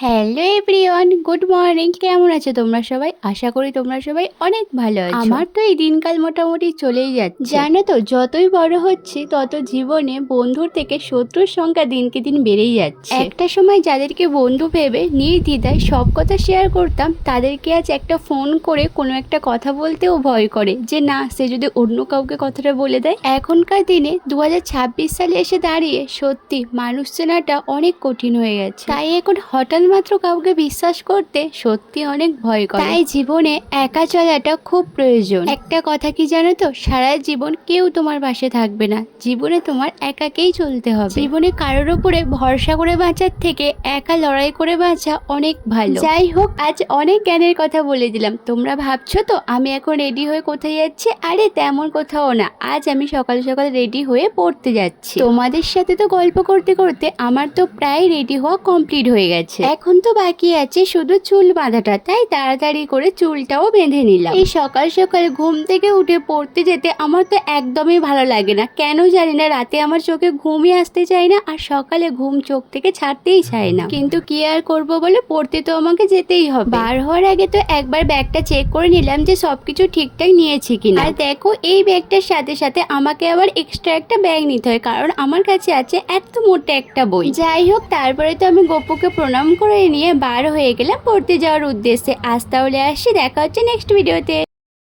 Hello everyone, good morning. কেমন আছো তোমরা সবাই? আশা করি তোমরা সবাই অনেক ভালো আছো। আমার তো এই দিনকাল মোটামুটি চলেই যাচ্ছে। জানো তো, যতই বড় হচ্ছে তত জীবনে বন্ধুর থেকে শত্রুর সংখ্যা দিনকে দিন বেড়েই যাচ্ছে। একটা সময় যাদেরকে বন্ধু ভেবে নির্দ্বিধায় সব কথা শেয়ার করতাম, তাদেরকে আজ একটা ফোন করে কোনো একটা কথা বলতেও ভয় করে যে না, সে যদি অন্য কাউকে কথাটা বলে দেয়। এখনকার দিনে 2026 সালে এসে দাঁড়িয়ে সত্যি মানুষ চেনাটা অনেক কঠিন হয়ে গেছে। তাই এখন হঠাৎ মাত্র কাউকে বিশ্বাস করতে সত্যি অনেক ভয় করে। তাই জীবনে একা চলাটা খুব প্রয়োজন। একটা কথা কি জানো তো, সারা জীবন কেউ তোমার পাশে থাকবে না, জীবনে তোমার একাকেই চলতে হবে। জীবনে কারোর উপরে ভরসা করে বাঁচার থেকে একা লড়াই করে বাঁচা অনেক ভালো। যাই হোক, আজ অনেক জ্ঞানের কথা বলে দিলাম। তোমরা ভাবছো তো আমি এখন রেডি হয়ে কোথায় যাচ্ছি? আরে তেমন কোথাও না, আজ আমি সকাল সকাল রেডি হয়ে পড়তে যাচ্ছি। তোমাদের সাথে তো গল্প করতে করতে আমার তো প্রায় রেডি হওয়া কমপ্লিট হয়ে গেছে। এখন তো বাকি আছে শুধু চুল বাঁধাটা, তাই তাড়াতাড়ি করে চুলটাও বেঁধে নিলাম। এই সকাল সকাল ঘুম থেকে উঠে পড়তে যেতে আমার তো একদমই ভালো লাগে না, কেন জানি না। রাতে আমার চোখে ঘুমই আসতে চায় না, আর সকালে ঘুম চোখ থেকে ছাড়তেই চায় না। কিন্তু কি আর করবো বলে, পড়তে তো আমাকে যেতেই হবে। বার হওয়ার আগে তো একবার ব্যাগটা চেক করে নিলাম যে সবকিছু ঠিকঠাক নিয়েছি কিনা। আর দেখো, এই ব্যাগটার সাথে সাথে আমাকে আবার এক্সট্রা একটা ব্যাগ নিতে হয়, কারণ আমার কাছে আছে এত মোটা একটা বই। যাই হোক, তারপরে তো আমি গপুকে প্রণাম করে নিয়ে বার হয়ে গেলাম পড়তে যাওয়ার উদ্দেশ্যে। আজ তাহলে আসি, দেখা হচ্ছে নেক্সট ভিডিওতে।